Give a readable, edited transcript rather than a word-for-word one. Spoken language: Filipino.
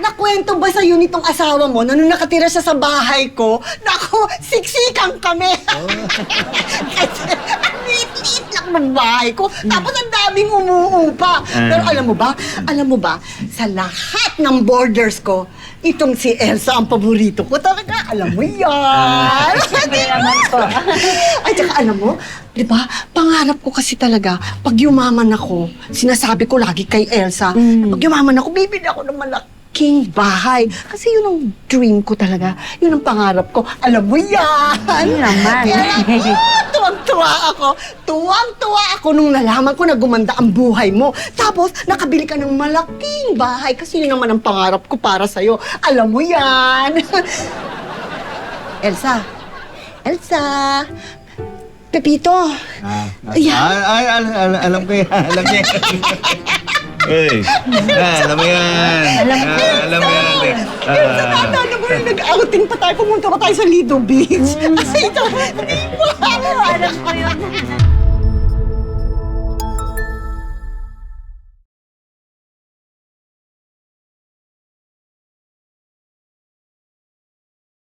nakwento ba sa'yo nitong asawa mo na nung nakatira siya sa bahay ko, naku, siksikan kami. Kasi ang liit-liit lang ng bahay ko, tapos ang daming umuupa. Pero alam mo ba, sa lahat ng borders ko, itong si Elsa ang paborito ko talaga. Alam mo yan. Ay, tsaka alam mo, di ba, pangarap ko kasi talaga, pag yumaman ako, sinasabi ko lagi kay Elsa, pag yumaman ako, bibili ako ng malaking bahay. Kasi yun ang dream ko talaga. Yun ang pangarap ko. Alam mo yan. Ano naman? Kaya tuwang-tuwa ako. Tuwang-tuwa ako nung nalaman ko na gumanda ang buhay mo. Tapos, nakabili ka ng malaking bahay kasi yun naman ang pangarap ko para sa'yo. Alam mo yan. Elsa. Pepito. Alam ko yan. Alam ko yan. Alam mo yan. Alam mo yan. Naalala mo na nag-outing pa tayo, pumunta pa tayo sa Lido Beach. Ay, ito, hindi mo. Alam ko yun.